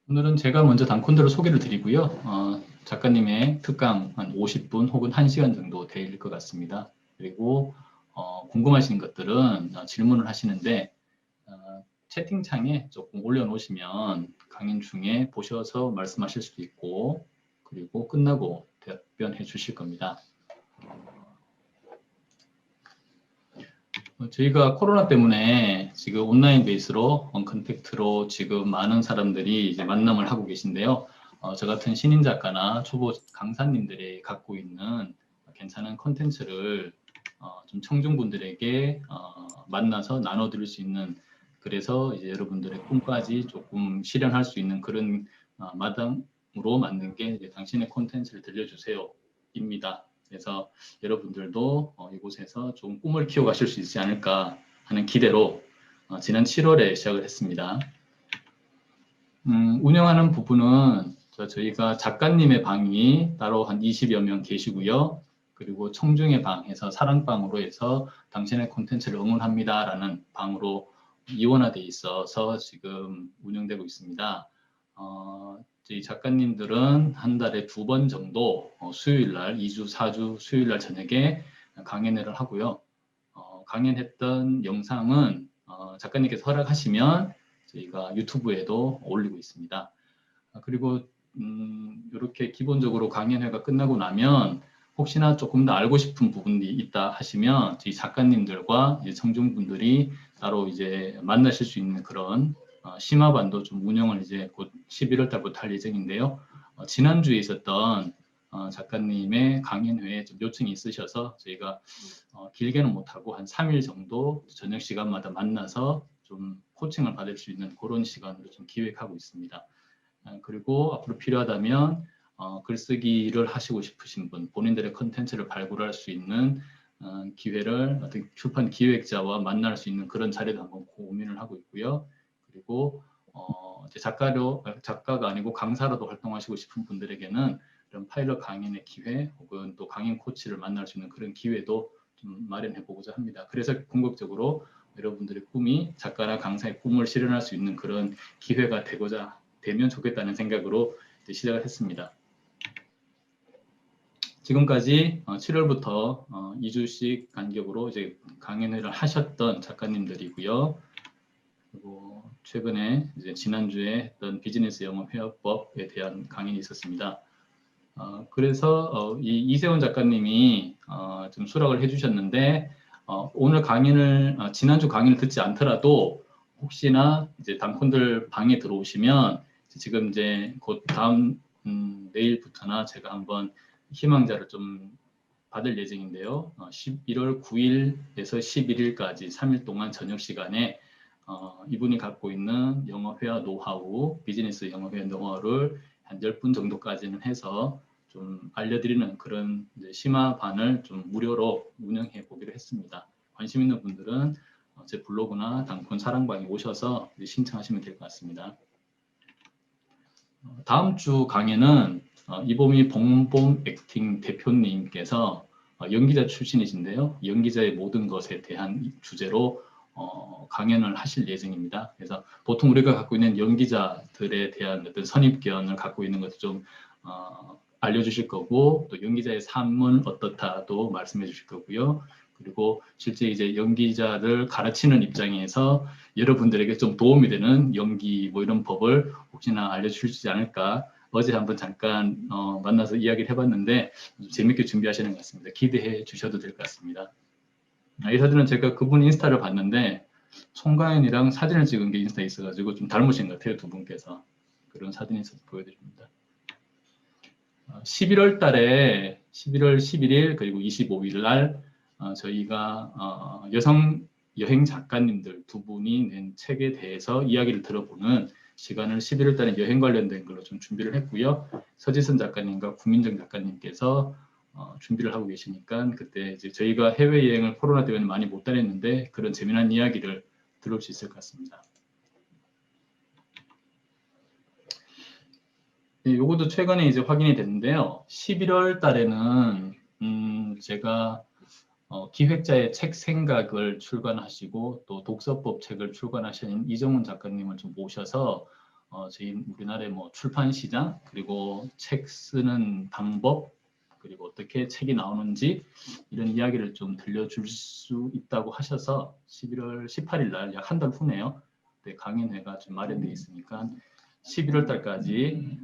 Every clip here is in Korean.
오늘은 제가 먼저 단콘들을 소개를 드리고요. 작가님의 특강 한 50분 혹은 1시간 정도 될 것 같습니다. 그리고 궁금하신 것들은 질문을 하시는데 채팅창에 조금 올려놓으시면 강연 중에 보셔서 말씀하실 수도 있고 그리고 끝나고 답변해 주실 겁니다. 저희가 코로나 때문에 지금 온라인 베이스로 컨택트로 지금 많은 사람들이 이제 만남을 하고 계신데요. 저 같은 신인 작가나 초보 강사님들이 갖고 있는 괜찮은 컨텐츠를 좀 청중분들에게 만나서 나눠드릴 수 있는, 그래서 이제 여러분들의 꿈까지 조금 실현할 수 있는 그런 마당으로 만든 게 이제 당신의 콘텐츠를 들려주세요입니다. 그래서 여러분들도 이곳에서 좀 꿈을 키워가실 수 있지 않을까 하는 기대로 지난 7월에 시작을 했습니다. 운영하는 부분은 저희가 작가님의 방이 따로 한 20여 명 계시고요. 그리고 청중의 방에서 사랑방으로 해서 당신의 콘텐츠를 응원합니다라는 방으로 이원화되어 있어서 지금 운영되고 있습니다. 저희 작가님들은 한 달에 2번 정도 수요일 날, 2주, 4주 수요일 날 저녁에 강연회를 하고요. 강연했던 영상은 작가님께서 허락하시면 저희가 유튜브에도 올리고 있습니다. 그리고 이렇게 기본적으로 강연회가 끝나고 나면 혹시나 조금 더 알고 싶은 부분이 있다 하시면 저희 작가님들과 이제 청중분들이 따로 이제 만나실 수 있는 그런 심화반도 좀 운영을 이제 곧 11월 달부터 할 예정인데요. 지난주에 있었던 작가님의 강연회에 좀 요청이 있으셔서 저희가 길게는 못하고 한 3일 정도 저녁 시간마다 만나서 좀 코칭을 받을 수 있는 그런 시간으로 좀 기획하고 있습니다. 그리고 앞으로 필요하다면 글쓰기를 하시고 싶으신 분, 본인들의 컨텐츠를 발굴할 수 있는 기회를 어떤 출판 기획자와 만날 수 있는 그런 자리도 한번 고민을 하고 있고요. 그리고 작가가 아니고 강사로도 활동하시고 싶은 분들에게는 이런 파일럿 강연의 기회 혹은 또 강연 코치를 만날 수 있는 그런 기회도 좀 마련해 보고자 합니다. 그래서 궁극적으로 여러분들의 꿈이 작가나 강사의 꿈을 실현할 수 있는 그런 기회가 되면 좋겠다는 생각으로 시작을 했습니다. 지금까지 7월부터 2주씩 간격으로 이제 강연회를 하셨던 작가님들이고요. 그리고 최근에 이제 지난주에 했던 비즈니스 영어 회화법에 대한 강연이 있었습니다. 그래서 이 이세훈 작가님이 좀 수락을 해주셨는데 오늘 강연을 지난주 강연을 듣지 않더라도 혹시나 이제 단콘들 방에 들어오시면 지금 이제 곧 다음 내일부터나 제가 한번 희망자를 좀 받을 예정인데요. 11월 9일에서 11일까지 3일 동안 저녁 시간에 이분이 갖고 있는 영어 회화 노하우, 비즈니스 영어 회화 노하우를 한 10분 정도까지는 해서 좀 알려드리는 그런 심화반을 좀 무료로 운영해 보기로 했습니다. 관심 있는 분들은 제 블로그나 단콘 사랑방에 오셔서 신청하시면 될 것 같습니다. 다음 주 강연은 이봄이 봉봄 액팅 대표님께서 연기자 출신이신데요. 연기자의 모든 것에 대한 주제로 강연을 하실 예정입니다. 그래서 보통 우리가 갖고 있는 연기자들에 대한 어떤 선입견을 갖고 있는 것을 좀 알려주실 거고, 또 연기자의 삶은 어떻다도 말씀해 주실 거고요. 그리고 실제 이제 연기자를 가르치는 입장에서 여러분들에게 좀 도움이 되는 연기 뭐 이런 법을 혹시나 알려주실 수 있지 않을까. 어제 한번 잠깐 만나서 이야기를 해봤는데 재밌게 준비하시는 것 같습니다. 기대해 주셔도 될 것 같습니다. 이 사진은 제가 그분 인스타를 봤는데 송가인이랑 사진을 찍은 게 인스타에 있어가지고 좀 닮으신 것 같아요. 두 분께서. 그런 사진이 있어서 보여드립니다. 11월 달에 11월 11일 그리고 25일 날 저희가 여성 여행 작가님들 두 분이 낸 책에 대해서 이야기를 들어보는 시간을 11월 달에 여행 관련된 걸로 좀 준비를 했고요. 서지선 작가님과 구민정 작가님께서 준비를 하고 계시니까 그때 이제 저희가 해외여행을 코로나 때문에 많이 못 다녔는데 그런 재미난 이야기를 들을 수 있을 것 같습니다. 네, 요것도 최근에 이제 확인이 됐는데요. 11월 달에는 제가 기획자의 책 생각을 출간하시고 또 독서법 책을 출간하신 이정훈 작가님을 좀 모셔서 저희 우리나라의 뭐 출판 시장, 그리고 책 쓰는 방법, 그리고 어떻게 책이 나오는지 이런 이야기를 좀 들려줄 수 있다고 하셔서 11월 18일 날 약 한 달 후네요. 네, 강연회가 좀 마련되어 있으니까 11월 달까지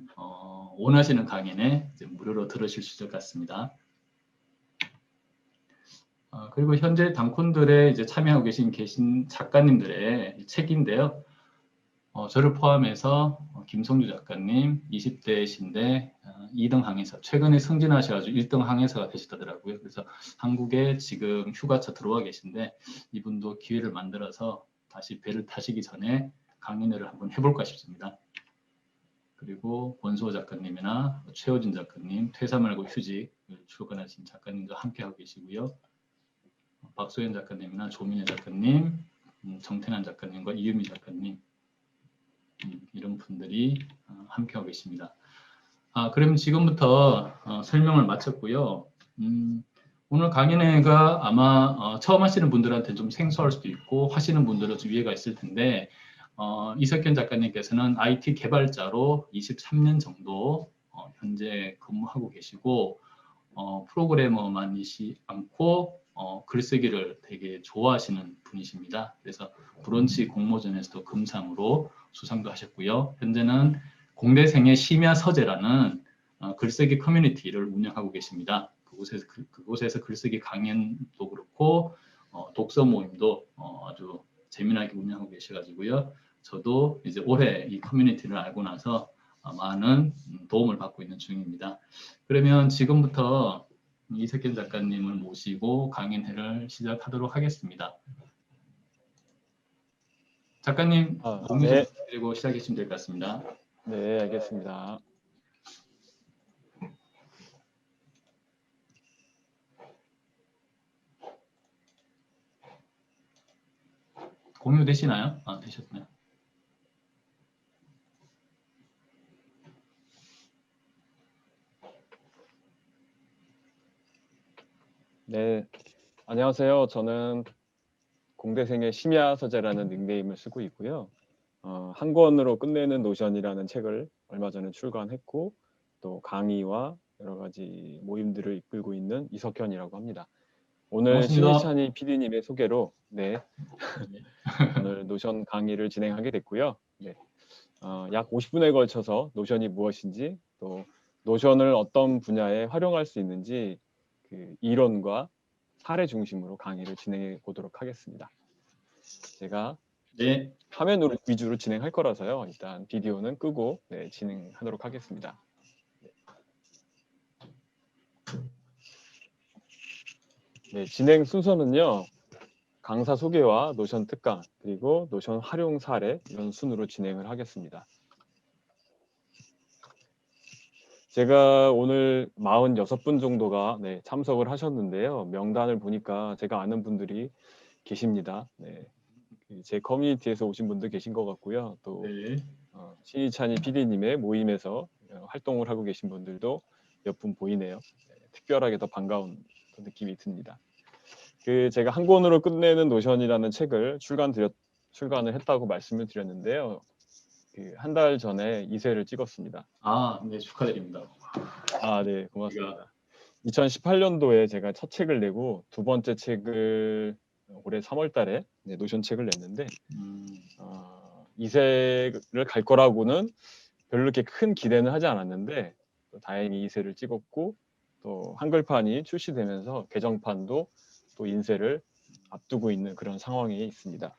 원하시는 강연에 이제 무료로 들으실 수 있을 것 같습니다. 그리고 현재 당콘들에 이제 참여하고 계신 작가님들의 책인데요. 저를 포함해서 김성주 작가님 20대이신데 2등 항해사, 최근에 승진하셔가지고 1등 항해사가 되시더라고요. 그래서 한국에 지금 휴가차 들어와 계신데 이분도 기회를 만들어서 다시 배를 타시기 전에 강연회를 한번 해볼까 싶습니다. 그리고 권수호 작가님이나 최호진 작가님, 퇴사 말고 휴직을 출간하신 작가님도 함께하고 계시고요. 박소연 작가님이나 조민혜 작가님, 정태난 작가님과 이유미 작가님 이런 분들이 함께하고 계십니다. 그럼 지금부터 설명을 마쳤고요. 오늘 강연회가 아마 처음 하시는 분들한테 좀 생소할 수도 있고 하시는 분들은 좀 이해가 있을 텐데 이석현 작가님께서는 IT 개발자로 23년 정도 현재 근무하고 계시고 프로그래머만이시 않고 글쓰기를 되게 좋아하시는 분이십니다. 그래서 브런치 공모전에서도 금상으로 수상도 하셨고요. 현재는 공대생의 심야 서재라는 글쓰기 커뮤니티를 운영하고 계십니다. 그곳에서 글쓰기 강연도 그렇고 독서 모임도 아주 재미나게 운영하고 계셔가지고요. 저도 이제 올해 이 커뮤니티를 알고 나서 많은 도움을 받고 있는 중입니다. 그러면 지금부터 이석현 작가님을 모시고 강연회를 시작하도록 하겠습니다. 작가님 공유 좀 드리고 시작해 주시면 될 것 같습니다. 네, 알겠습니다. 공유 되시나요? 되셨나요? 네, 안녕하세요. 저는 공대생의 심야 서재라는 닉네임을 쓰고 있고요. 한 권으로 끝내는 노션이라는 책을 얼마 전에 출간했고 또 강의와 여러 가지 모임들을 이끌고 있는 이석현이라고 합니다. 오늘 반갑습니다. 신희찬이 PD님의 소개로 오늘 노션 강의를 진행하게 됐고요. 약 50분에 걸쳐서 노션이 무엇인지 또 노션을 어떤 분야에 활용할 수 있는지 그 이론과 사례 중심으로 강의를 진행해 보도록 하겠습니다. 제가 화면 위주로 진행할 거라서요. 일단 비디오는 끄고 진행하도록 하겠습니다. 진행 순서는요. 강사 소개와 노션 특강 그리고 노션 활용 사례 이런 순으로 진행을 하겠습니다. 제가 오늘 46분 정도가 참석을 하셨는데요. 명단을 보니까 제가 아는 분들이 계십니다. 제 커뮤니티에서 오신 분들 계신 것 같고요. 또 신희찬이 PD님의 모임에서 활동을 하고 계신 분들도 몇 분 보이네요. 특별하게 더 반가운 느낌이 듭니다. 제가 한 권으로 끝내는 노션이라는 책을 출간을 했다고 말씀을 드렸는데요. 한 달 전에 2세를 찍었습니다. 네, 축하드립니다. 네, 고맙습니다. 2018년도에 제가 첫 책을 내고 두 번째 책을 올해 3월 달에 노션 책을 냈는데 2세를 갈 거라고는 별로 이렇게 큰 기대는 하지 않았는데 또 다행히 2세를 찍었고 또 한글판이 출시되면서 개정판도 또 인쇄를 앞두고 있는 그런 상황에 있습니다.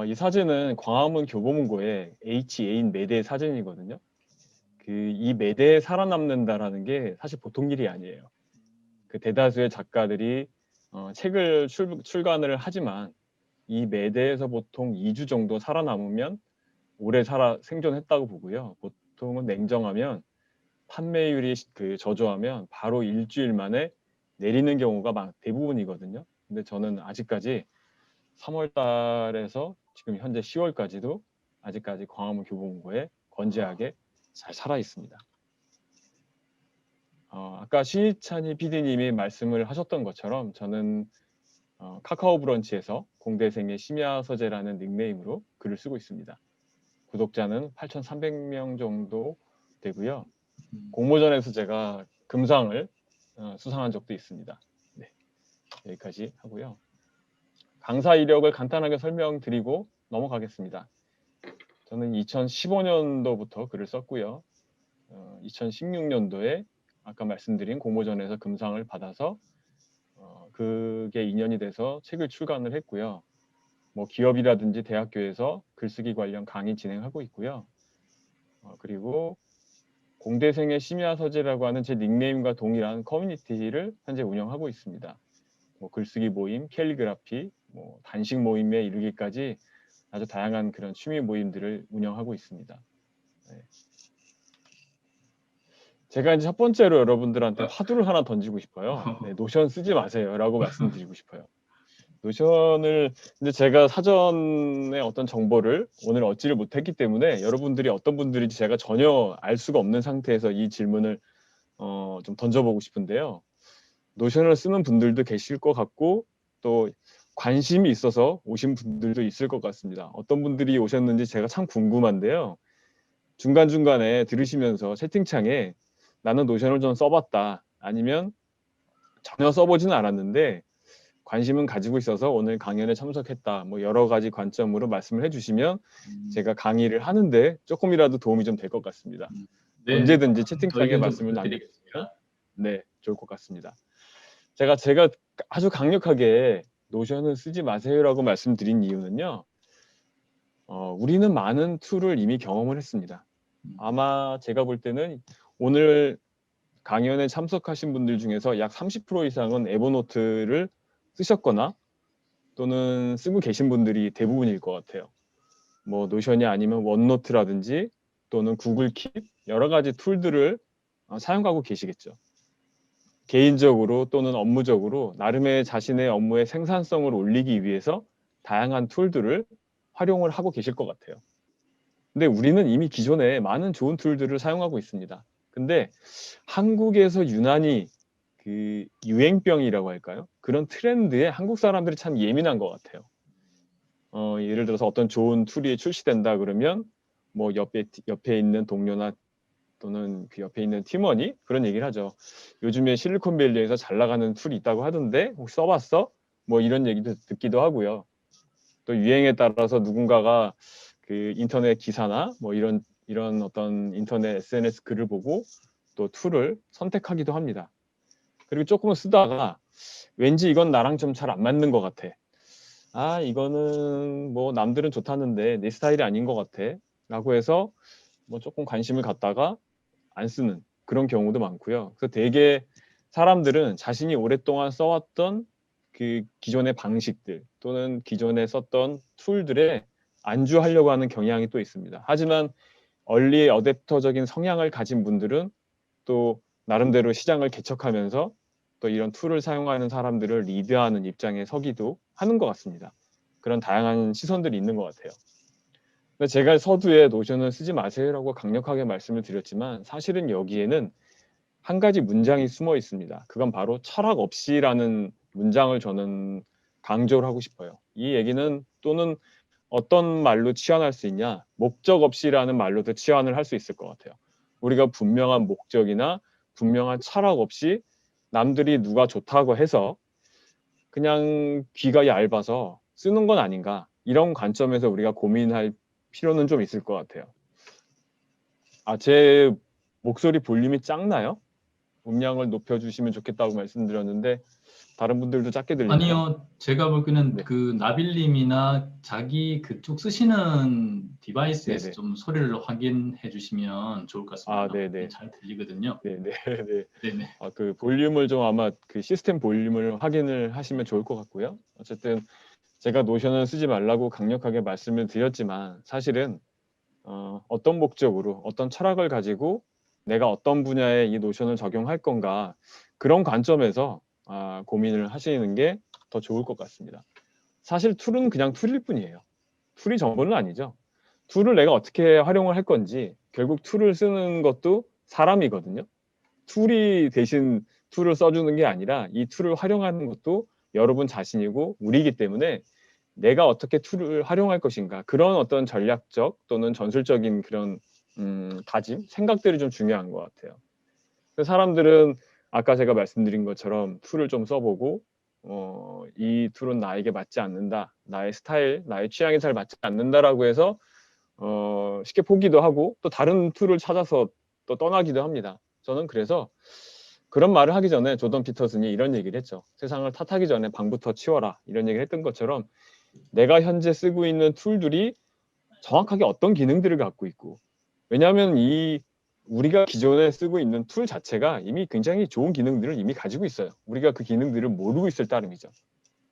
이 사진은 광화문 교보문고의 H예인 매대 사진이거든요. 이 매대에 살아남는다라는 게 사실 보통 일이 아니에요. 대다수의 작가들이 책을 출간을 하지만 이 매대에서 보통 2주 정도 살아남으면 오래 생존했다고 보고요. 보통은 냉정하면 판매율이 저조하면 바로 일주일 만에 내리는 경우가 대부분이거든요. 근데 저는 아직까지 3월 달에서 지금 현재 10월까지도 아직까지 광화문 교보문고에 건재하게 잘 살아 있습니다. 아까 신희찬이 PD님이 말씀을 하셨던 것처럼 저는 카카오 브런치에서 공대생의 심야 서재라는 닉네임으로 글을 쓰고 있습니다. 구독자는 8,300명 정도 되고요. 공모전에서 제가 금상을 수상한 적도 있습니다. 네, 여기까지 하고요. 강사 이력을 간단하게 설명드리고 넘어가겠습니다. 저는 2015년도부터 글을 썼고요. 2016년도에 아까 말씀드린 공모전에서 금상을 받아서 그게 인연이 돼서 책을 출간을 했고요. 뭐 기업이라든지 대학교에서 글쓰기 관련 강의 진행하고 있고요. 그리고 공대생의 심야 서재라고 하는 제 닉네임과 동일한 커뮤니티를 현재 운영하고 있습니다. 뭐 글쓰기 모임, 캘리그라피, 뭐 단식 모임에 이르기까지 아주 다양한 그런 취미 모임들을 운영하고 있습니다. 네. 제가 이제 첫 번째로 여러분들한테 화두를 하나 던지고 싶어요. 네, 노션 쓰지 마세요라고 말씀드리고 싶어요. 노션을 이제 제가 사전에 어떤 정보를 오늘 얻지를 못했기 때문에 여러분들이 어떤 분들인지 제가 전혀 알 수가 없는 상태에서 이 질문을 좀 던져보고 싶은데요. 노션을 쓰는 분들도 계실 것 같고 또 관심이 있어서 오신 분들도 있을 것 같습니다. 어떤 분들이 오셨는지 제가 참 궁금한데요. 중간중간에 들으시면서 채팅창에 나는 노션을 좀 써봤다. 아니면 전혀 써보지는 않았는데 관심은 가지고 있어서 오늘 강연에 참석했다. 뭐 여러 가지 관점으로 말씀을 해주시면 제가 강의를 하는데 조금이라도 도움이 좀 될 것 같습니다. 네, 언제든지 더 채팅창에 의견 좀 말씀을 남겨주시면 부탁드리겠습니다. 네, 좋을 것 같습니다. 제가 아주 강력하게 노션을 쓰지 마세요라고 말씀드린 이유는요. 우리는 많은 툴을 이미 경험을 했습니다. 아마 제가 볼 때는 오늘 강연에 참석하신 분들 중에서 약 30% 이상은 에버노트를 쓰셨거나 또는 쓰고 계신 분들이 대부분일 것 같아요. 뭐 노션이 아니면 원노트라든지 또는 구글 킵 여러 가지 툴들을 사용하고 계시겠죠. 개인적으로 또는 업무적으로 나름의 자신의 업무의 생산성을 올리기 위해서 다양한 툴들을 활용을 하고 계실 것 같아요. 근데 우리는 이미 기존에 많은 좋은 툴들을 사용하고 있습니다. 근데 한국에서 유난히 그 유행병이라고 할까요? 그런 트렌드에 한국 사람들이 참 예민한 것 같아요. 예를 들어서 어떤 좋은 툴이 출시된다 그러면 뭐 옆에 있는 동료나 또는 그 옆에 있는 팀원이 그런 얘기를 하죠. 요즘에 실리콘밸리에서 잘 나가는 툴이 있다고 하던데 혹시 써봤어? 뭐 이런 얘기도 듣기도 하고요. 또 유행에 따라서 누군가가 그 인터넷 기사나 뭐 이런 어떤 인터넷 SNS 글을 보고 또 툴을 선택하기도 합니다. 그리고 조금 쓰다가 왠지 이건 나랑 좀 잘 안 맞는 것 같아. 아, 이거는 뭐 남들은 좋다는데 내 스타일이 아닌 것 같아. 라고 해서 뭐 조금 관심을 갖다가 안 쓰는 그런 경우도 많고요. 그래서 되게 사람들은 자신이 오랫동안 써왔던 그 기존의 방식들 또는 기존에 썼던 툴들에 안주하려고 하는 경향이 또 있습니다. 하지만 얼리 어댑터적인 성향을 가진 분들은 또 나름대로 시장을 개척하면서 또 이런 툴을 사용하는 사람들을 리드하는 입장에 서기도 하는 것 같습니다. 그런 다양한 시선들이 있는 것 같아요. 근데 제가 서두에 노션을 쓰지 마세요라고 강력하게 말씀을 드렸지만 사실은 여기에는 한 가지 문장이 숨어 있습니다. 그건 바로 철학 없이라는 문장을 저는 강조를 하고 싶어요. 이 얘기는 또는 어떤 말로 치환할 수 있냐? 목적 없이라는 말로도 치환을 할 수 있을 것 같아요. 우리가 분명한 목적이나 분명한 철학 없이 남들이 누가 좋다고 해서 그냥 귀가 얇아서 쓰는 건 아닌가? 이런 관점에서 우리가 고민할 필요는 좀 있을 것 같아요. 제 목소리 볼륨이 작나요? 음량을 높여주시면 좋겠다고 말씀드렸는데 다른 분들도 작게 들리나요? 아니요, 제가 보기에는 네. 그 나빌님이나 자기 그쪽 쓰시는 디바이스에서 네네. 좀 소리를 확인해 주시면 좋을 것 같습니다. 네네. 잘 들리거든요. 네네. 네. 네네. 그 볼륨을 좀 아마 그 시스템 볼륨을 확인을 하시면 좋을 것 같고요. 어쨌든 제가 노션을 쓰지 말라고 강력하게 말씀을 드렸지만 사실은 어떤 목적으로 어떤 철학을 가지고 내가 어떤 분야에 이 노션을 적용할 건가 그런 관점에서 고민을 하시는 게 더 좋을 것 같습니다. 사실 툴은 그냥 툴일 뿐이에요. 툴이 전부는 아니죠. 툴을 내가 어떻게 활용을 할 건지 결국 툴을 쓰는 것도 사람이거든요. 툴이 대신 툴을 써주는 게 아니라 이 툴을 활용하는 것도 여러분 자신이고 우리이기 때문에 내가 어떻게 툴을 활용할 것인가, 그런 어떤 전략적 또는 전술적인 그런 다짐, 생각들이 좀 중요한 것 같아요. 그래서 사람들은 아까 제가 말씀드린 것처럼 툴을 좀 써보고 이 툴은 나에게 맞지 않는다, 나의 스타일, 나의 취향에 잘 맞지 않는다라고 해서 쉽게 포기도 하고 또 다른 툴을 찾아서 또 떠나기도 합니다. 저는 그래서 그런 말을 하기 전에 조던 피터슨이 이런 얘기를 했죠. 세상을 탓하기 전에 방부터 치워라, 이런 얘기를 했던 것처럼 내가 현재 쓰고 있는 툴들이 정확하게 어떤 기능들을 갖고 있고, 왜냐하면 우리가 기존에 쓰고 있는 툴 자체가 이미 굉장히 좋은 기능들을 이미 가지고 있어요. 우리가 그 기능들을 모르고 있을 따름이죠.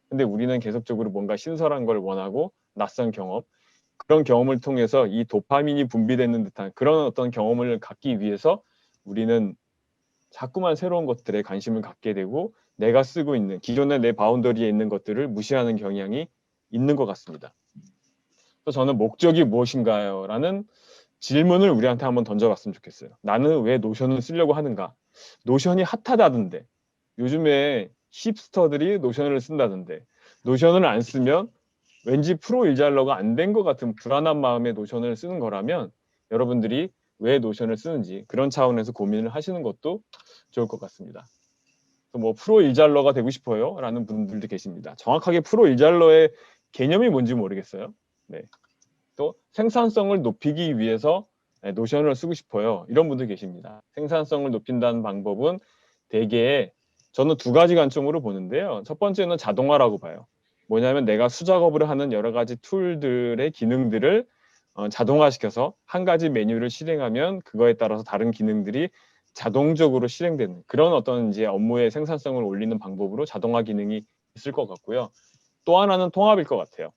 근데 우리는 계속적으로 뭔가 신선한 걸 원하고 낯선 경험, 그런 경험을 통해서 이 도파민이 분비되는 듯한 그런 어떤 경험을 갖기 위해서 우리는 자꾸만 새로운 것들에 관심을 갖게 되고 내가 쓰고 있는 기존의 내 바운더리에 있는 것들을 무시하는 경향이 있는 것 같습니다. 그래서 저는 목적이 무엇인가요? 라는 질문을 우리한테 한번 던져봤으면 좋겠어요. 나는 왜 노션을 쓰려고 하는가? 노션이 핫하다던데, 요즘에 힙스터들이 노션을 쓴다던데, 노션을 안 쓰면 왠지 프로 일잘러가 안 된 것 같은 불안한 마음에 노션을 쓰는 거라면 여러분들이 왜 노션을 쓰는지 그런 차원에서 고민을 하시는 것도 좋을 것 같습니다. 뭐 프로 일잘러가 되고 싶어요 라는 분들도 계십니다. 정확하게 프로 일잘러의 개념이 뭔지 모르겠어요. 네. 또 생산성을 높이기 위해서 노션을 쓰고 싶어요, 이런 분들 계십니다. 생산성을 높인다는 방법은 대개 저는 두 가지 관점으로 보는데요. 첫 번째는 자동화라고 봐요. 뭐냐면 내가 수작업을 하는 여러 가지 툴들의 기능들을 자동화시켜서 한 가지 메뉴를 실행하면 그거에 따라서 다른 기능들이 자동적으로 실행되는 그런 어떤 이제 업무의 생산성을 올리는 방법으로 자동화 기능이 있을 것 같고요. 또 하나는 통합일 것 같아요.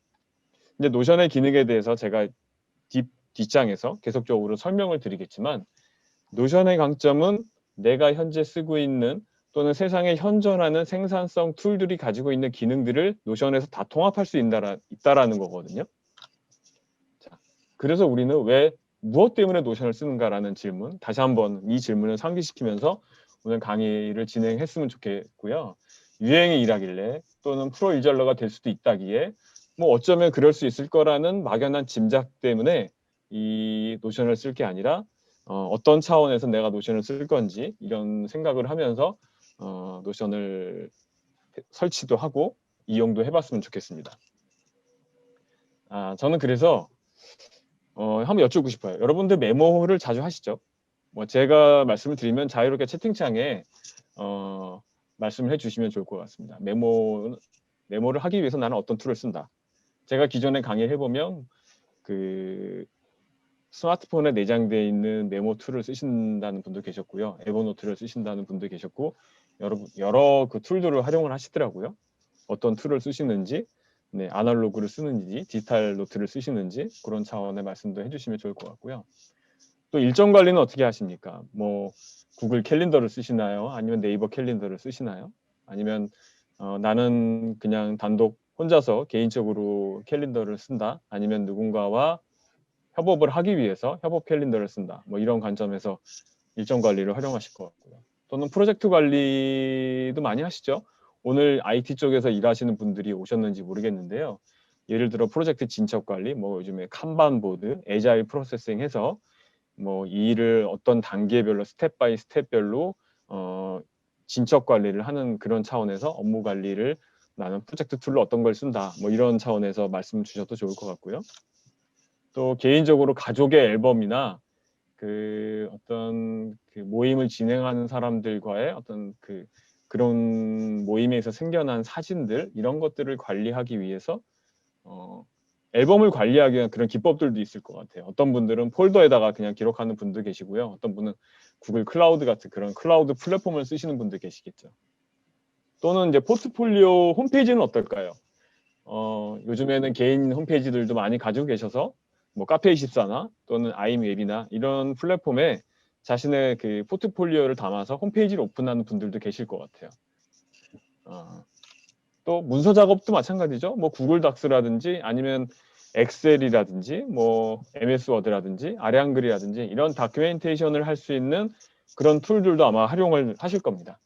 이제 노션의 기능에 대해서 제가 뒷장에서 계속적으로 설명을 드리겠지만, 노션의 강점은 내가 현재 쓰고 있는 또는 세상에 현존하는 생산성 툴들이 가지고 있는 기능들을 노션에서 다 통합할 수 있다라는 거거든요. 자, 그래서 우리는 왜 무엇 때문에 노션을 쓰는가라는 질문, 다시 한번 이 질문을 상기시키면서 오늘 강의를 진행했으면 좋겠고요. 유행이 일하길래 또는 프로 일잘러가 될 수도 있다기에 뭐 어쩌면 그럴 수 있을 거라는 막연한 짐작 때문에 이 노션을 쓸 게 아니라 어떤 차원에서 내가 노션을 쓸 건지 이런 생각을 하면서 노션을 설치도 하고 이용도 해봤으면 좋겠습니다. 저는 그래서 한번 여쭙고 싶어요. 여러분들 메모를 자주 하시죠? 뭐 제가 말씀을 드리면 자유롭게 채팅창에 말씀을 해주시면 좋을 것 같습니다. 메모를 하기 위해서 나는 어떤 툴을 쓴다. 제가 기존에 강의를 해보면 그 스마트폰에 내장되어 있는 메모 툴을 쓰신다는 분도 계셨고요. 에버노트를 쓰신다는 분도 계셨고 여러 그 툴들을 활용을 하시더라고요. 어떤 툴을 쓰시는지, 네, 아날로그를 쓰는지, 디지털 노트를 쓰시는지 그런 차원의 말씀도 해주시면 좋을 것 같고요. 또 일정 관리는 어떻게 하십니까? 뭐 구글 캘린더를 쓰시나요? 아니면 네이버 캘린더를 쓰시나요? 아니면 나는 그냥 단독 혼자서 개인적으로 캘린더를 쓴다? 아니면 누군가와 협업을 하기 위해서 협업 캘린더를 쓴다? 뭐 이런 관점에서 일정 관리를 활용하실 것 같고요. 또는 프로젝트 관리도 많이 하시죠? 오늘 IT 쪽에서 일하시는 분들이 오셨는지 모르겠는데요. 예를 들어 프로젝트 진척 관리, 뭐 요즘에 칸반 보드, 애자일 프로세싱 해서 뭐 이 일을 어떤 단계별로 스텝 바이 스텝별로 진척 관리를 하는 그런 차원에서 업무 관리를 나는 프로젝트 툴로 어떤 걸 쓴다, 뭐 이런 차원에서 말씀 주셔도 좋을 것 같고요. 또 개인적으로 가족의 앨범이나 그 어떤 그 모임을 진행하는 사람들과의 어떤 그런 모임에서 생겨난 사진들, 이런 것들을 관리하기 위해서 앨범을 관리하기 위한 그런 기법들도 있을 것 같아요. 어떤 분들은 폴더에다가 그냥 기록하는 분도 계시고요. 어떤 분은 구글 클라우드 같은 그런 클라우드 플랫폼을 쓰시는 분들 계시겠죠. 또는 이제 포트폴리오 홈페이지는 어떨까요? 요즘에는 개인 홈페이지들도 많이 가지고 계셔서 뭐 카페24나 또는 아이웹이나 이런 플랫폼에 자신의 그 포트폴리오를 담아서 홈페이지를 오픈하는 분들도 계실 것 같아요. 또 문서 작업도 마찬가지죠. 뭐 구글 닥스라든지 아니면 엑셀이라든지 뭐 MS 워드라든지 아량글이라든지 이런 다큐멘테이션을 할 수 있는 그런 툴들도 아마 활용을 하실 겁니다.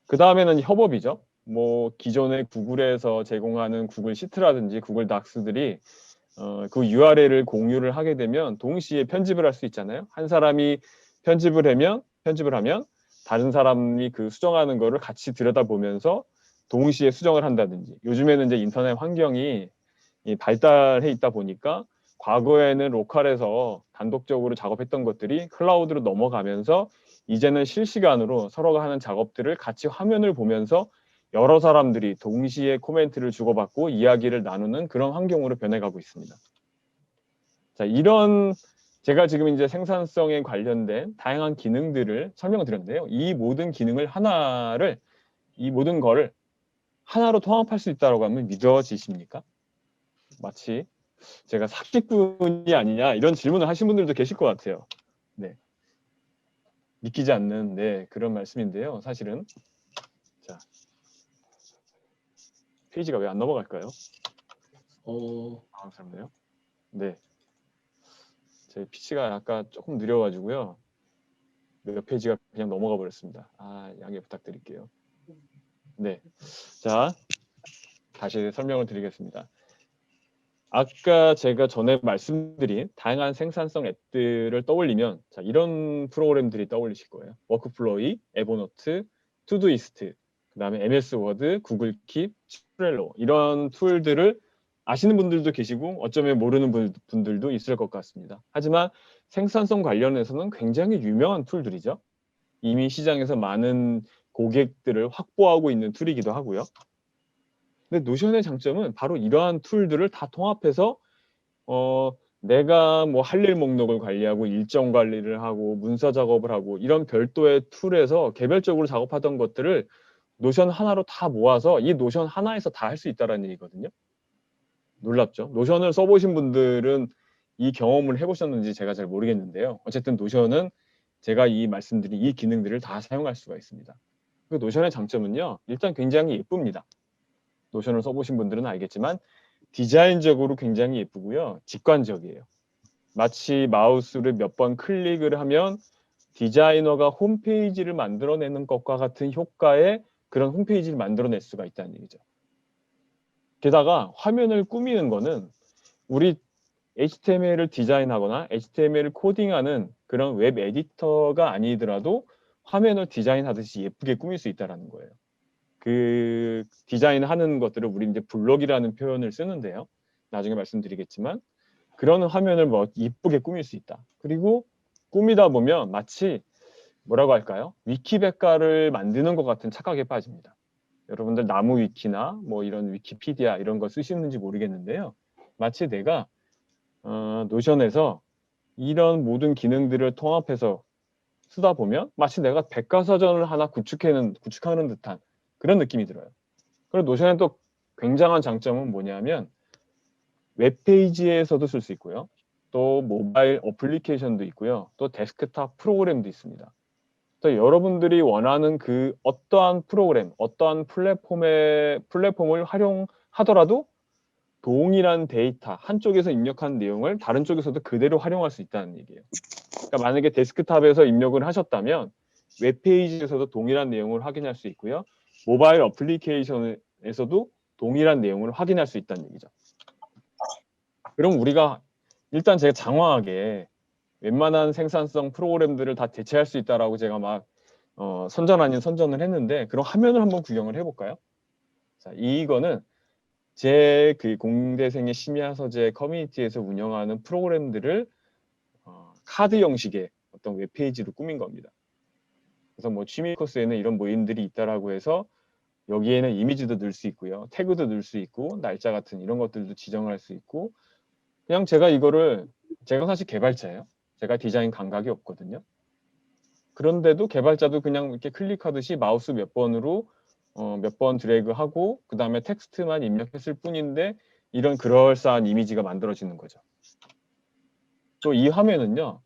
그 다음에는 협업이죠. 뭐 기존의 구글에서 제공하는 구글 시트라든지 구글 닥스들이 그 URL을 공유를 하게 되면 동시에 편집을 할 수 있잖아요. 한 사람이 편집을 하면 다른 사람이 그 수정하는 거를 같이 들여다보면서 동시에 수정을 한다든지. 요즘에는 이제 인터넷 환경이 발달해 있다 보니까 과거에는 로컬에서 단독적으로 작업했던 것들이 클라우드로 넘어가면서 이제는 실시간으로 서로가 하는 작업들을 같이 화면을 보면서 여러 사람들이 동시에 코멘트를 주고받고 이야기를 나누는 그런 환경으로 변해가고 있습니다. 자, 이런 제가 지금 이제 생산성에 관련된 다양한 기능들을 설명을 드렸는데요. 이 모든 거를 하나로 통합할 수 있다고 하면 믿어지십니까? 마치 제가 사기꾼이 아니냐 이런 질문을 하신 분들도 계실 것 같아요. 네. 믿기지 않는 그런 말씀인데요. 사실은 자, 페이지가 왜 안 넘어갈까요? 당황스럽네요. 네. 제 PC가 약간 조금 느려가지고요. 몇 페이지가 그냥 넘어가 버렸습니다. 양해 부탁드릴게요. 네. 자, 다시 설명을 드리겠습니다. 아까 제가 전에 말씀드린 다양한 생산성 앱들을 떠올리면 자, 이런 프로그램들이 떠올리실 거예요. 워크플로이, 에버노트, 투두이스트, 그 다음에 MS 워드, 구글 킵, 트렐로 이런 툴들을 아시는 분들도 계시고 어쩌면 모르는 분들도 있을 것 같습니다. 하지만 생산성 관련해서는 굉장히 유명한 툴들이죠. 이미 시장에서 많은 고객들을 확보하고 있는 툴이기도 하고요. 근데 노션의 장점은 바로 이러한 툴들을 다 통합해서 내가 뭐 할 일 목록을 관리하고 일정 관리를 하고 문서 작업을 하고 이런 별도의 툴에서 개별적으로 작업하던 것들을 노션 하나로 다 모아서 이 노션 하나에서 다 할 수 있다는 얘기거든요. 놀랍죠? 노션을 써보신 분들은 이 경험을 해보셨는지 제가 잘 모르겠는데요. 어쨌든 노션은 제가 이 말씀드린 이 기능들을 다 사용할 수가 있습니다. 그 노션의 장점은요. 일단 굉장히 예쁩니다. 노션을 써보신 분들은 알겠지만 디자인적으로 굉장히 예쁘고요. 직관적이에요. 마치 마우스를 몇 번 클릭을 하면 디자이너가 홈페이지를 만들어내는 것과 같은 효과의 그런 홈페이지를 만들어낼 수가 있다는 얘기죠. 게다가 화면을 꾸미는 거는 우리 HTML을 디자인하거나 HTML을 코딩하는 그런 웹 에디터가 아니더라도 화면을 디자인하듯이 예쁘게 꾸밀 수 있다는 거예요. 그 디자인하는 것들을 우리 이제 블록이라는 표현을 쓰는데요. 나중에 말씀드리겠지만 그런 화면을 뭐 이쁘게 꾸밀 수 있다. 그리고 꾸미다 보면 마치 뭐라고 할까요? 위키백과를 만드는 것 같은 착각에 빠집니다. 여러분들 나무 위키나 뭐 이런 위키피디아 이런 거 쓰시는지 모르겠는데요. 마치 내가 노션에서 이런 모든 기능들을 통합해서 쓰다 보면 마치 내가 백과사전을 하나 구축하는 듯한 그런 느낌이 들어요. 그리고 노션의 또 굉장한 장점은 뭐냐면 웹페이지에서도 쓸 수 있고요. 또 모바일 어플리케이션도 있고요. 또 데스크탑 프로그램도 있습니다. 또 여러분들이 원하는 그 어떠한 프로그램, 어떠한 플랫폼을 활용하더라도 동일한 데이터, 한쪽에서 입력한 내용을 다른 쪽에서도 그대로 활용할 수 있다는 얘기예요. 그러니까 만약에 데스크탑에서 입력을 하셨다면 웹페이지에서도 동일한 내용을 확인할 수 있고요. 모바일 어플리케이션에서도 동일한 내용을 확인할 수 있다는 얘기죠. 그럼 우리가 일단 제가 장황하게 웬만한 생산성 프로그램들을 다 대체할 수 있다라고 제가 막 선전 아닌 선전을 했는데 그럼 화면을 한번 구경을 해볼까요? 자, 이거는 제 그 공대생의 심야 서재 커뮤니티에서 운영하는 프로그램들을 카드 형식의 어떤 웹페이지로 꾸민 겁니다. 그래서 뭐 취미 코스에는 이런 모임들이 있다라고 해서 여기에는 이미지도 넣을 수 있고요. 태그도 넣을 수 있고 날짜 같은 이런 것들도 지정할 수 있고 그냥 제가 사실 개발자예요. 제가 디자인 감각이 없거든요. 그런데도 개발자도 그냥 이렇게 클릭하듯이 마우스 몇 번으로 몇 번 드래그하고 그 다음에 텍스트만 입력했을 뿐인데 이런 그럴싸한 이미지가 만들어지는 거죠. 또 이 화면은요.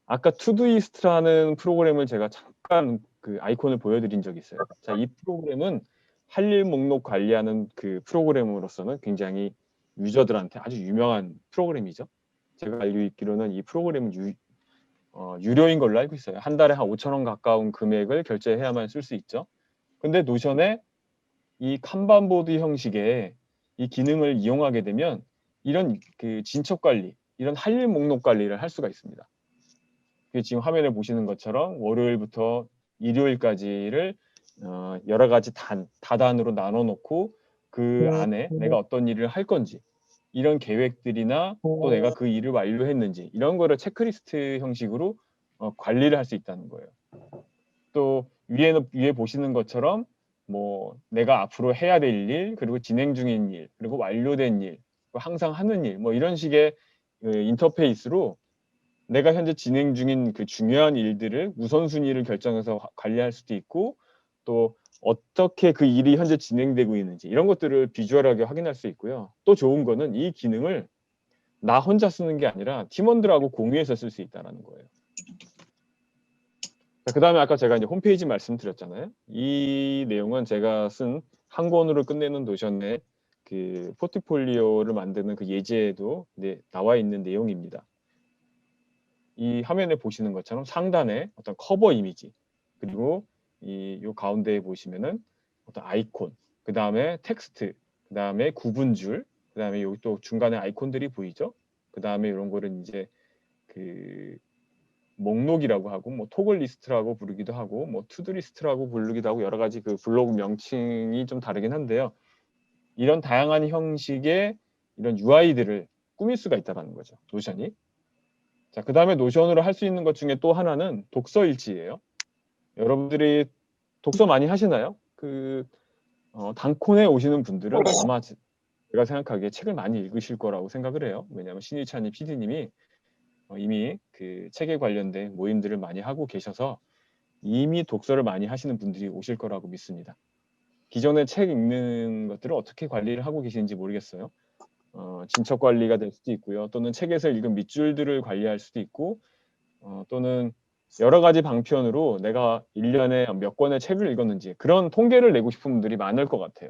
아까 투두이스트라는 프로그램을 제가 잠깐 그 아이콘을 보여드린 적이 있어요. 자, 이 프로그램은 할 일 목록 관리하는 그 프로그램으로서는 굉장히 유저들한테 아주 유명한 프로그램이죠. 제가 알고 있기로는 이 프로그램은 유료인 걸로 알고 있어요. 한 달에 한 5,000원 가까운 금액을 결제해야만 쓸 수 있죠. 근데 노션에 이 칸반보드 형식의 이 기능을 이용하게 되면 이런 그 진척 관리, 이런 할 일 목록 관리를 할 수가 있습니다. 지금 화면에 보시는 것처럼 월요일부터 일요일까지를 여러 가지 다단으로 나눠 놓고 그 안에 내가 어떤 일을 할 건지 이런 계획들이나 또 내가 그 일을 완료했는지 이런 거를 체크리스트 형식으로 관리를 할 수 있다는 거예요. 또 위에 보시는 것처럼 뭐 내가 앞으로 해야 될 일, 그리고 진행 중인 일, 그리고 완료된 일, 그리고 항상 하는 일, 뭐 이런 식의 인터페이스로 내가 현재 진행 중인 그 중요한 일들을 우선순위를 결정해서 관리할 수도 있고, 또 어떻게 그 일이 현재 진행되고 있는지 이런 것들을 비주얼하게 확인할 수 있고요. 또 좋은 거는 이 기능을 나 혼자 쓰는 게 아니라 팀원들하고 공유해서 쓸 수 있다는 거예요. 그 다음에 아까 제가 이제 홈페이지 말씀드렸잖아요. 이 내용은 제가 쓴 한 권으로 끝내는 노션의 그 포트폴리오를 만드는 그 예제에도 나와 있는 내용입니다. 이 화면에 보시는 것처럼 상단에 어떤 커버 이미지, 그리고 요 가운데에 보시면은 어떤 아이콘, 그 다음에 텍스트, 그 다음에 구분줄, 그 다음에 여기 또 중간에 아이콘들이 보이죠? 그 다음에 이런 거를 이제 그 목록이라고 하고, 뭐 토글 리스트라고 부르기도 하고, 뭐 투두 리스트라고 부르기도 하고, 여러 가지 그 블로그 명칭이 좀 다르긴 한데요. 이런 다양한 형식의 이런 UI들을 꾸밀 수가 있다는 거죠, 노션이. 자, 그 다음에 노션으로 할 수 있는 것 중에 또 하나는 독서 일지예요. 여러분들이 독서 많이 하시나요? 단콘에 오시는 분들은 아마 제가 생각하기에 책을 많이 읽으실 거라고 생각을 해요. 왜냐하면 신희찬이 PD님이 이미 그 책에 관련된 모임들을 많이 하고 계셔서 이미 독서를 많이 하시는 분들이 오실 거라고 믿습니다. 기존에 책 읽는 것들을 어떻게 관리를 하고 계시는지 모르겠어요. 진척 관리가 될 수도 있고요. 또는 책에서 읽은 밑줄들을 관리할 수도 있고, 또는 여러 가지 방편으로 내가 1년에 몇 권의 책을 읽었는지 그런 통계를 내고 싶은 분들이 많을 것 같아요.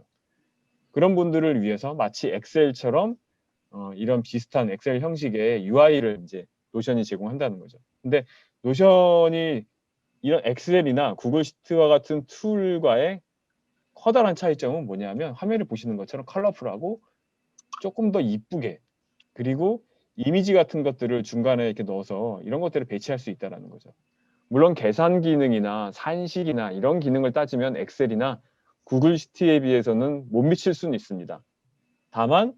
그런 분들을 위해서 마치 엑셀처럼 이런 비슷한 엑셀 형식의 UI를 이제 노션이 제공한다는 거죠. 근데 노션이 이런 엑셀이나 구글 시트와 같은 툴과의 커다란 차이점은 뭐냐면 화면을 보시는 것처럼 컬러풀하고 조금 더 이쁘게, 그리고 이미지 같은 것들을 중간에 이렇게 넣어서 이런 것들을 배치할 수 있다는 거죠. 물론 계산 기능이나 산식이나 이런 기능을 따지면 엑셀이나 구글 시트에 비해서는 못 미칠 수는 있습니다. 다만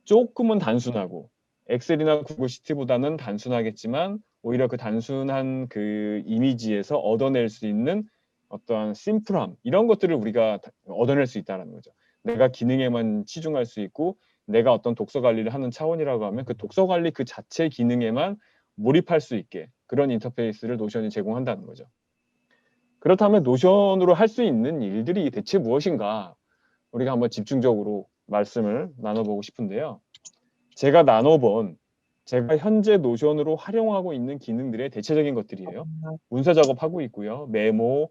조금은 단순하고, 엑셀이나 구글 시트보다는 단순하겠지만 오히려 그 단순한 그 이미지에서 얻어낼 수 있는 어떠한 심플함, 이런 것들을 우리가 얻어낼 수 있다는 거죠. 내가 기능에만 치중할 수 있고, 내가 어떤 독서 관리를 하는 차원이라고 하면 그 독서 관리 그 자체 기능에만 몰입할 수 있게 그런 인터페이스를 노션이 제공한다는 거죠. 그렇다면 노션으로 할 수 있는 일들이 대체 무엇인가, 우리가 한번 집중적으로 말씀을 나눠보고 싶은데요. 제가 현재 노션으로 활용하고 있는 기능들의 대체적인 것들이에요. 문서 작업하고 있고요. 메모,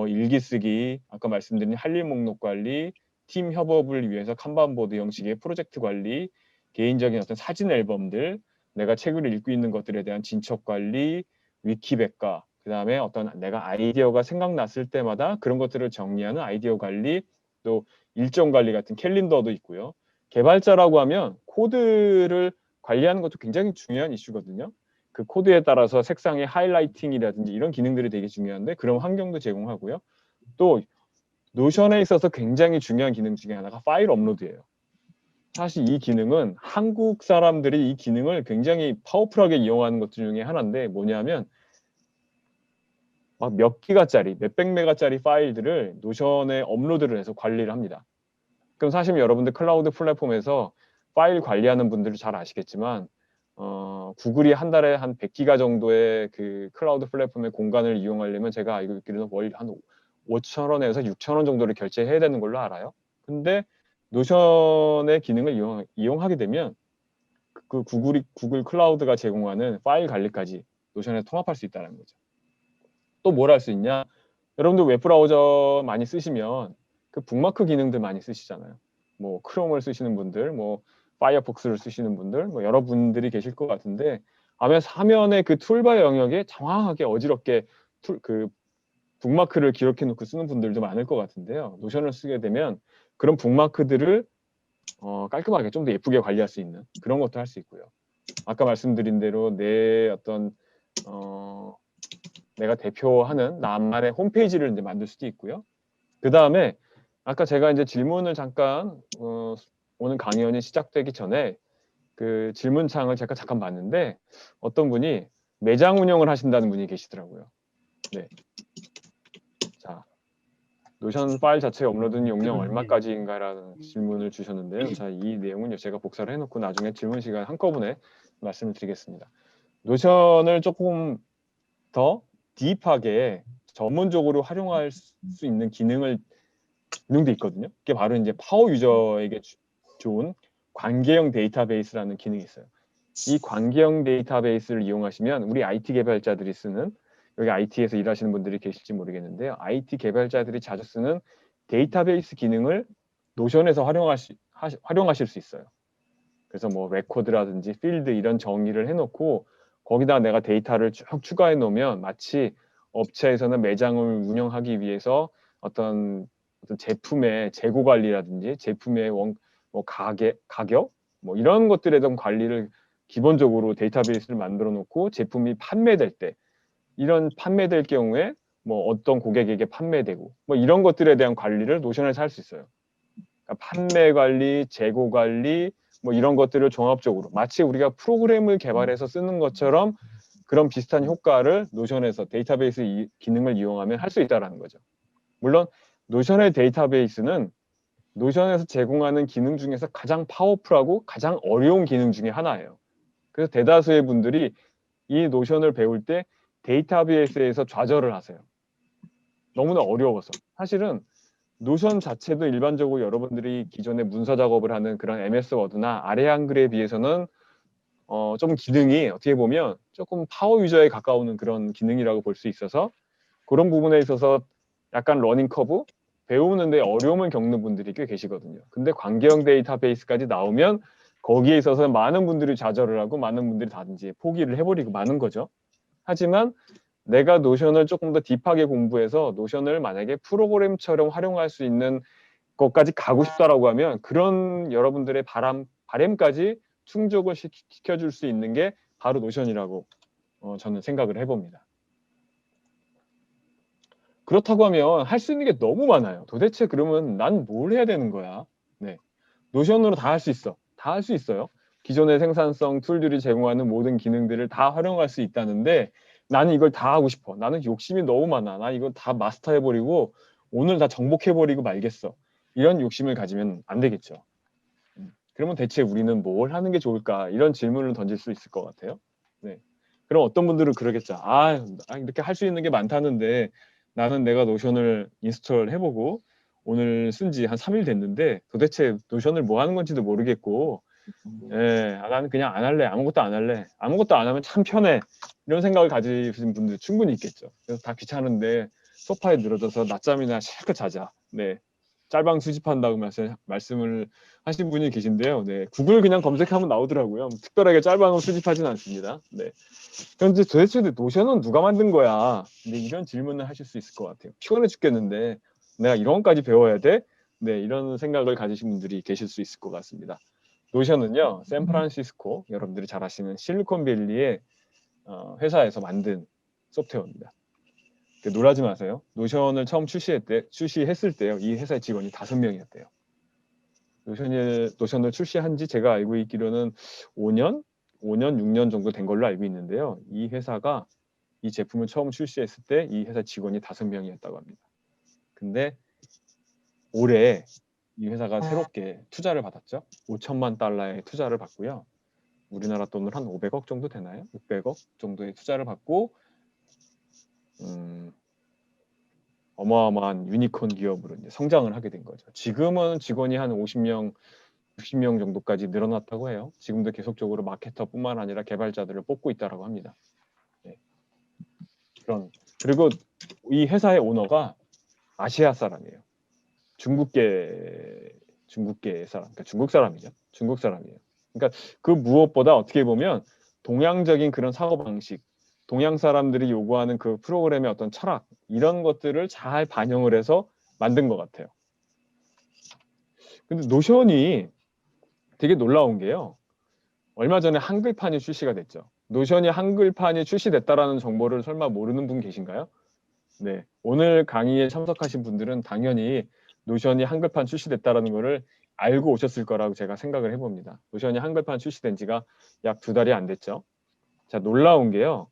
일기 쓰기, 아까 말씀드린 할 일 목록 관리, 팀 협업을 위해서 칸반보드 형식의 프로젝트 관리, 개인적인 어떤 사진 앨범들, 내가 책을 읽고 있는 것들에 대한 진척 관리, 위키백과, 그 다음에 어떤 내가 아이디어가 생각났을 때마다 그런 것들을 정리하는 아이디어 관리, 또 일정 관리 같은 캘린더도 있고요. 개발자라고 하면 코드를 관리하는 것도 굉장히 중요한 이슈거든요. 그 코드에 따라서 색상의 하이라이팅이라든지 이런 기능들이 되게 중요한데 그런 환경도 제공하고요. 또 노션에 있어서 굉장히 중요한 기능 중에 하나가 파일 업로드예요. 사실 이 기능은 한국 사람들이 이 기능을 굉장히 파워풀하게 이용하는 것 중에 하나인데, 뭐냐면 막 몇 기가짜리, 몇백 메가짜리 파일들을 노션에 업로드를 해서 관리를 합니다. 그럼 사실 여러분들 클라우드 플랫폼에서 파일 관리하는 분들은 잘 아시겠지만 구글이 한 달에 한 100기가 정도의 그 클라우드 플랫폼의 공간을 이용하려면 제가 알고 있기로는 월 한 5,000원에서 6,000원 정도를 결제해야 되는 걸로 알아요. 근데 노션의 기능을 이용하게 되면 그 구글 클라우드가 제공하는 파일 관리까지 노션에 통합할 수 있다는 거죠. 또 뭘 할 수 있냐? 여러분들 웹브라우저 많이 쓰시면 그 북마크 기능들 많이 쓰시잖아요. 뭐 크롬을 쓰시는 분들, 뭐 파이어폭스를 쓰시는 분들, 뭐 여러분들이 계실 것 같은데, 화면의 그 툴바 영역에 정확하게 어지럽게 북마크를 기록해 놓고 쓰는 분들도 많을 것 같은데요. 노션을 쓰게 되면 그런 북마크들을 깔끔하게 좀 더 예쁘게 관리할 수 있는 그런 것도 할 수 있고요. 아까 말씀드린 대로 내 어떤 내가 대표하는 나만의 홈페이지를 이제 만들 수도 있고요. 그 다음에 아까 제가 이제 질문을 잠깐 오늘 강연이 시작되기 전에 그 질문창을 제가 잠깐 봤는데 어떤 분이 매장 운영을 하신다는 분이 계시더라고요. 네. 자, 노션 파일 자체 업로드는 용량 얼마까지인가라는 질문을 주셨는데요. 자, 이 내용은 제가 복사를 해놓고 나중에 질문 시간 한꺼번에 말씀을 드리겠습니다. 노션을 조금 더 딥하게 전문적으로 활용할 수 있는 기능도 있거든요. 그게 바로 이제 파워 유저에게 좋은 관계형 데이터베이스라는 기능이 있어요. 이 관계형 데이터베이스를 이용하시면 우리 IT 개발자들이 쓰는, 여기 IT에서 일하시는 분들이 계실지 모르겠는데요. IT 개발자들이 자주 쓰는 데이터베이스 기능을 노션에서 활용하실 수 있어요. 그래서 뭐 레코드라든지 필드 이런 정의를 해놓고 거기다 내가 데이터를 쭉 추가해 놓으면 마치 업체에서는 매장을 운영하기 위해서 어떤 제품의 재고 관리라든지 제품의 가격 뭐 이런 것들에 대한 관리를 기본적으로 데이터베이스를 만들어 놓고 제품이 판매될 때 이런 판매될 경우에 뭐 어떤 고객에게 판매되고 뭐 이런 것들에 대한 관리를 노션에서 할 수 있어요. 그러니까 판매 관리, 재고 관리 뭐 이런 것들을 종합적으로 마치 우리가 프로그램을 개발해서 쓰는 것처럼 그런 비슷한 효과를 노션에서 데이터베이스 기능을 이용하면 할 수 있다는 거죠. 물론 노션의 데이터베이스는 노션에서 제공하는 기능 중에서 가장 파워풀하고 가장 어려운 기능 중에 하나예요. 그래서 대다수의 분들이 이 노션을 배울 때 데이터베이스에서 좌절을 하세요. 너무나 어려워서. 사실은 노션 자체도 일반적으로 여러분들이 기존에 문서 작업을 하는 그런 MS 워드나 아래 한글에 비해서는 좀 기능이 어떻게 보면 조금 파워 유저에 가까운 그런 기능이라고 볼 수 있어서 그런 부분에 있어서 약간 러닝 커브 배우는데 어려움을 겪는 분들이 꽤 계시거든요. 근데 관계형 데이터베이스까지 나오면 거기에 있어서 많은 분들이 좌절을 하고 많은 분들이 다든지 포기를 해버리고 마는 거죠. 하지만 내가 노션을 조금 더 딥하게 공부해서 노션을 만약에 프로그램처럼 활용할 수 있는 것까지 가고 싶다라고 하면 그런 여러분들의 바램까지 충족을 시켜줄 수 있는 게 바로 노션이라고 저는 생각을 해봅니다. 그렇다고 하면 할 수 있는 게 너무 많아요. 도대체 그러면 난 뭘 해야 되는 거야? 네, 노션으로 다 할 수 있어. 다 할 수 있어요. 기존의 생산성 툴들이 제공하는 모든 기능들을 다 활용할 수 있다는데 나는 이걸 다 하고 싶어. 나는 욕심이 너무 많아. 난 이걸 다 마스터해버리고 오늘 다 정복해버리고 말겠어. 이런 욕심을 가지면 안 되겠죠. 그러면 대체 우리는 뭘 하는 게 좋을까? 이런 질문을 던질 수 있을 것 같아요. 네. 그럼 어떤 분들은 그러겠죠. 이렇게 할 수 있는 게 많다는데 나는 내가 노션을 인스톨 해보고 오늘 쓴 지 한 3일 됐는데 도대체 노션을 뭐 하는 건지도 모르겠고 나는 그냥 안 할래. 아무것도 안 할래. 아무것도 안 하면 참 편해. 이런 생각을 가지신 분들 충분히 있겠죠. 그래서 다 귀찮은데 소파에 늘어져서 낮잠이나 실컷 자자. 네. 짤방 수집한다고 말씀을 하신 분이 계신데요. 네. 구글 그냥 검색하면 나오더라고요. 특별하게 짤방을 수집하진 않습니다. 네. 그런데 도대체 노션은 누가 만든 거야? 네, 이런 질문을 하실 수 있을 것 같아요. 피곤해 죽겠는데 내가 이런 것까지 배워야 돼? 네, 이런 생각을 가지신 분들이 계실 수 있을 것 같습니다. 노션은요, 샌프란시스코 여러분들이 잘 아시는 실리콘밸리의 회사에서 만든 소프트웨어입니다. 놀라지 마세요. 노션을 처음 출시했을 때요, 이 회사의 직원이 5명이었대요. 노션을 출시한 지 제가 알고 있기로는 5년, 6년 정도 된 걸로 알고 있는데요. 이 회사가 이 제품을 처음 출시했을 때 이 회사 직원이 5명이었다고 합니다. 근데 올해 이 회사가 새롭게 투자를 받았죠. 5천만 달러의 투자를 받고요. 우리나라 돈으로 한 500억 정도 되나요? 600억 정도의 투자를 받고 어마어마한 유니콘 기업으로 이제 성장을 하게 된 거죠. 지금은 직원이 한 50명, 60명 정도까지 늘어났다고 해요. 지금도 계속적으로 마케터뿐만 아니라 개발자들을 뽑고 있다고 합니다. 네. 그리고 이 회사의 오너가 아시아 사람이에요. 중국계 사람, 그러니까 중국 사람이죠. 중국 사람이에요. 그러니까 그 무엇보다 어떻게 보면 동양적인 그런 사고 방식, 동양 사람들이 요구하는 그 프로그램의 어떤 철학 이런 것들을 잘 반영을 해서 만든 것 같아요. 근데 노션이 되게 놀라운 게요. 얼마 전에 한글판이 출시가 됐죠. 노션이 한글판이 출시됐다라는 정보를 설마 모르는 분 계신가요? 네, 오늘 강의에 참석하신 분들은 당연히 노션이 한글판 출시됐다라는 것을 알고 오셨을 거라고 제가 생각을 해봅니다. 노션이 한글판 출시된 지가 약 2달이 안 됐죠. 자, 놀라운 게요.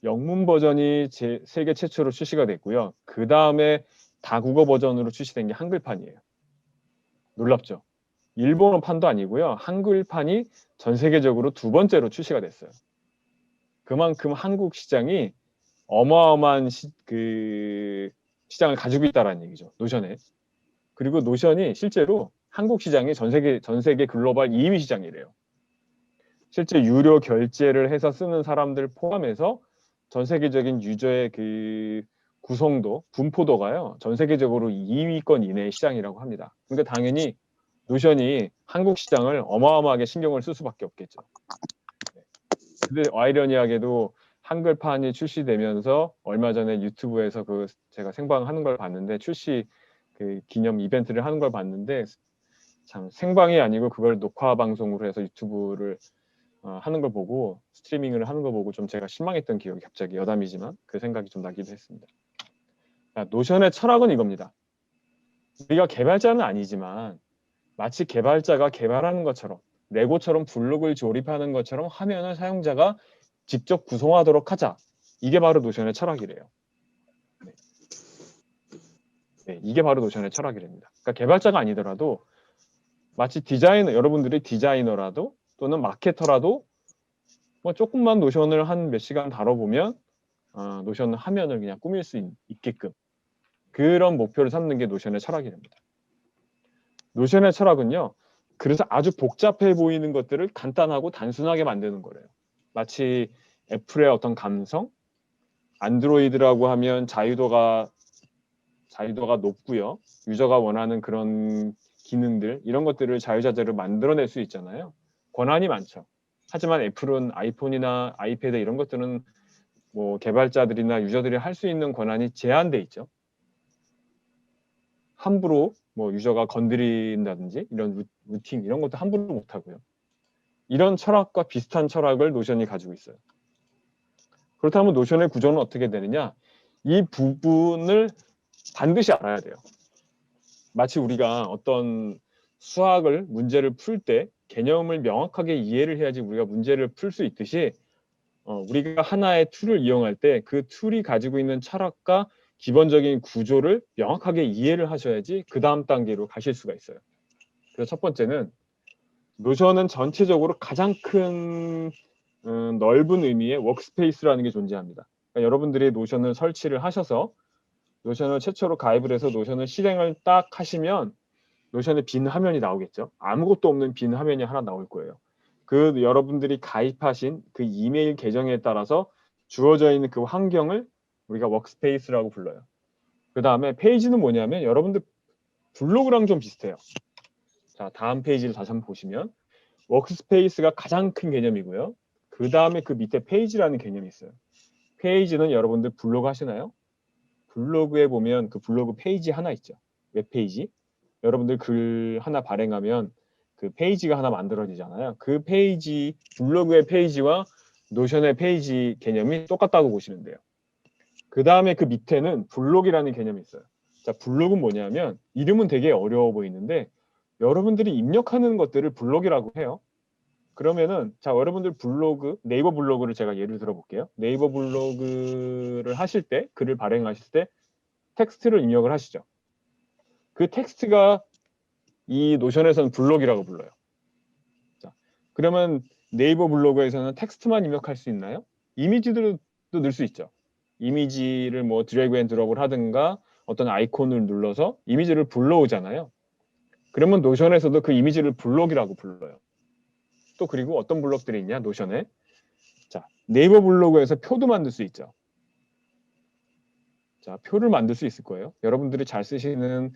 영문 버전이 세계 최초로 출시가 됐고요. 그 다음에 다국어 버전으로 출시된 게 한글판이에요. 놀랍죠? 일본어판도 아니고요. 한글판이 전 세계적으로 2번째로 출시가 됐어요. 그만큼 한국 시장이 어마어마한 시장을 가지고 있다는 얘기죠. 노션에. 그리고 노션이 실제로 한국 시장이 전 세계 글로벌 2위 시장이래요. 실제 유료 결제를 해서 쓰는 사람들 포함해서 전 세계적인 유저의 그 구성도, 분포도가요. 전 세계적으로 2위권 이내의 시장이라고 합니다. 그러니까 당연히 노션이 한국 시장을 어마어마하게 신경을 쓸 수밖에 없겠죠. 근데 아이러니하게도 한글판이 출시되면서 얼마 전에 유튜브에서 제가 생방하는 걸 봤는데 출시 그 기념 이벤트를 하는 걸 봤는데 참 생방이 아니고 그걸 녹화 방송으로 해서 유튜브를 하는 걸 보고 스트리밍을 하는 걸 보고 좀 제가 실망했던 기억이 갑자기 여담이지만 그 생각이 좀 나기도 했습니다. 노션의 철학은 이겁니다. 우리가 개발자는 아니지만 마치 개발자가 개발하는 것처럼 레고처럼 블록을 조립하는 것처럼 화면을 사용자가 직접 구성하도록 하자. 이게 바로 노션의 철학이래요. 네, 이게 바로 노션의 철학이랍니다. 그러니까 개발자가 아니더라도 마치 여러분들이 디자이너라도 또는 마케터라도 뭐 조금만 노션을 한 몇 시간 다뤄보면 노션 화면을 그냥 꾸밀 수 있게끔 그런 목표를 삼는 게 노션의 철학이랍니다. 노션의 철학은요. 그래서 아주 복잡해 보이는 것들을 간단하고 단순하게 만드는 거래요. 마치 애플의 어떤 감성, 안드로이드라고 하면 자유도가 높고요. 유저가 원하는 그런 기능들, 이런 것들을 자유자재로 만들어낼 수 있잖아요. 권한이 많죠. 하지만 애플은 아이폰이나 아이패드 이런 것들은 뭐 개발자들이나 유저들이 할 수 있는 권한이 제한돼 있죠. 함부로 뭐 유저가 건드린다든지 이런 루팅 이런 것도 함부로 못하고요. 이런 철학과 비슷한 철학을 노션이 가지고 있어요. 그렇다면 노션의 구조는 어떻게 되느냐? 이 부분을 반드시 알아야 돼요. 마치 우리가 어떤 문제를 풀 때 개념을 명확하게 이해를 해야지 우리가 문제를 풀 수 있듯이 우리가 하나의 툴을 이용할 때 그 툴이 가지고 있는 철학과 기본적인 구조를 명확하게 이해를 하셔야지 그 다음 단계로 가실 수가 있어요. 그래서 첫 번째는 노션은 전체적으로 가장 큰 넓은 의미의 워크스페이스라는 게 존재합니다. 그러니까 여러분들이 노션을 설치를 하셔서 노션을 최초로 가입을 해서 노션을 실행을 딱 하시면 노션에 빈 화면이 나오겠죠. 아무것도 없는 빈 화면이 하나 나올 거예요. 그 여러분들이 가입하신 그 이메일 계정에 따라서 주어져 있는 그 환경을 우리가 워크스페이스라고 불러요. 그 다음에 페이지는 뭐냐면 여러분들 블로그랑 좀 비슷해요. 자, 다음 페이지를 다시 한번 보시면 워크스페이스가 가장 큰 개념이고요. 그 다음에 그 밑에 페이지라는 개념이 있어요. 페이지는 여러분들 블로그 하시나요? 블로그에 보면 그 블로그 페이지 하나 있죠. 웹페이지. 여러분들 글 하나 발행하면 그 페이지가 하나 만들어지잖아요. 그 페이지, 블로그의 페이지와 노션의 페이지 개념이 똑같다고 보시면 돼요. 그 다음에 그 밑에는 블록이라는 개념이 있어요. 자, 블록은 뭐냐면 이름은 되게 어려워 보이는데 여러분들이 입력하는 것들을 블록이라고 해요. 그러면은 자, 여러분들 네이버 블로그를 제가 예를 들어 볼게요. 네이버 블로그를 하실 때, 글을 발행하실 때 텍스트를 입력을 하시죠. 그 텍스트가 이 노션에서는 블록이라고 불러요. 자, 그러면 네이버 블로그에서는 텍스트만 입력할 수 있나요? 이미지들도 넣을 수 있죠. 이미지를 뭐 드래그 앤 드롭을 하든가 어떤 아이콘을 눌러서 이미지를 불러오잖아요. 그러면 노션에서도 그 이미지를 블록이라고 불러요. 또 그리고 어떤 블록들이 있냐, 노션에. 자, 네이버 블로그에서 표도 만들 수 있죠. 자, 표를 만들 수 있을 거예요. 여러분들이 잘 쓰시는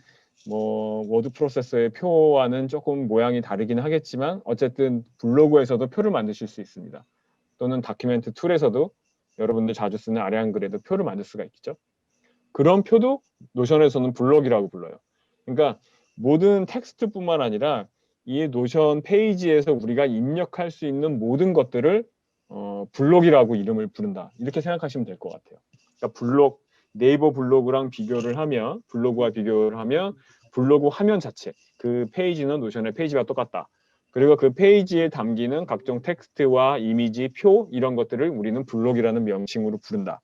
뭐 워드 프로세서의 표와는 조금 모양이 다르긴 하겠지만 어쨌든 블로그에서도 표를 만드실 수 있습니다. 또는 다큐멘트 툴에서도 여러분들 자주 쓰는 아래 한글에도 표를 만들 수가 있겠죠. 그런 표도 노션에서는 블록이라고 불러요. 그러니까 모든 텍스트뿐만 아니라 이 노션 페이지에서 우리가 입력할 수 있는 모든 것들을 블록이라고 이름을 부른다. 이렇게 생각하시면 될 것 같아요. 그러니까 블록, 네이버 블로그랑 비교를 하면, 블로그와 비교를 하면 블로그 화면 자체, 그 페이지는 노션의 페이지와 똑같다. 그리고 그 페이지에 담기는 각종 텍스트와 이미지, 표 이런 것들을 우리는 블록이라는 명칭으로 부른다.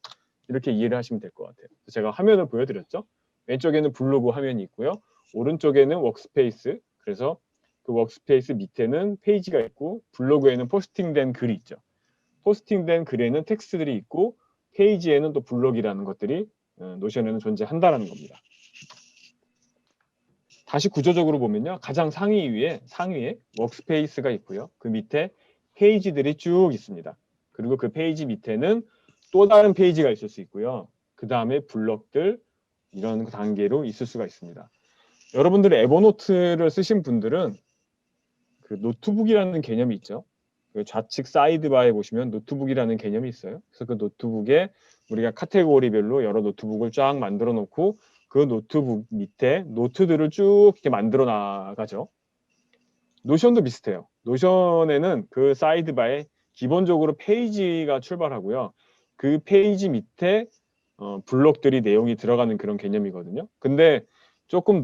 이렇게 이해를 하시면 될 것 같아요. 제가 화면을 보여드렸죠. 왼쪽에는 블로그 화면이 있고요. 오른쪽에는 워크스페이스. 그래서 그 워크스페이스 밑에는 페이지가 있고 블로그에는 포스팅된 글이 있죠. 포스팅된 글에는 텍스트들이 있고 페이지에는 또 블록이라는 것들이 노션에는 존재한다는 겁니다. 다시 구조적으로 보면요. 가장 상위에 워크스페이스가 있고요. 그 밑에 페이지들이 쭉 있습니다. 그리고 그 페이지 밑에는 또 다른 페이지가 있을 수 있고요. 그 다음에 블록들 이런 단계로 있을 수가 있습니다. 여러분들이 에버노트를 쓰신 분들은 그 노트북이라는 개념이 있죠. 그 좌측 사이드바에 보시면 노트북이라는 개념이 있어요. 그래서 그 노트북에 우리가 카테고리별로 여러 노트북을 쫙 만들어 놓고 그 노트북 밑에 노트들을 쭉 이렇게 만들어 나가죠. 노션도 비슷해요. 노션에는 그 사이드바에 기본적으로 페이지가 출발하고요. 그 페이지 밑에 블록들이 내용이 들어가는 그런 개념이거든요. 근데 조금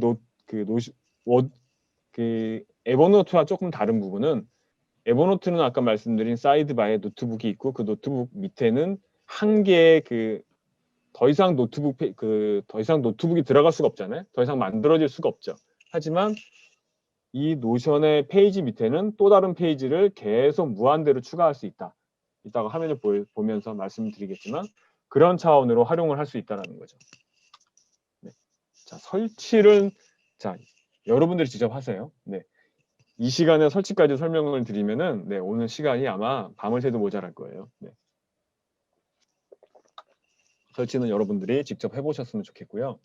에버노트와 조금 다른 부분은 에버노트는 아까 말씀드린 사이드바에 노트북이 있고 그 노트북 밑에는 한 개의 더 이상 노트북이 들어갈 수가 없잖아요. 더 이상 만들어질 수가 없죠. 하지만 이 노션의 페이지 밑에는 또 다른 페이지를 계속 무한대로 추가할 수 있다. 이따가 화면을 보면서 말씀드리겠지만 그런 차원으로 활용을 할 수 있다는 거죠. 네. 자, 설치를 여러분들이 직접 하세요. 네. 이 시간에 설치까지 설명을 드리면은 오늘 시간이 아마 밤을 새도 모자랄 거예요. 네. 설치는 여러분들이 직접 해보셨으면 좋겠고요.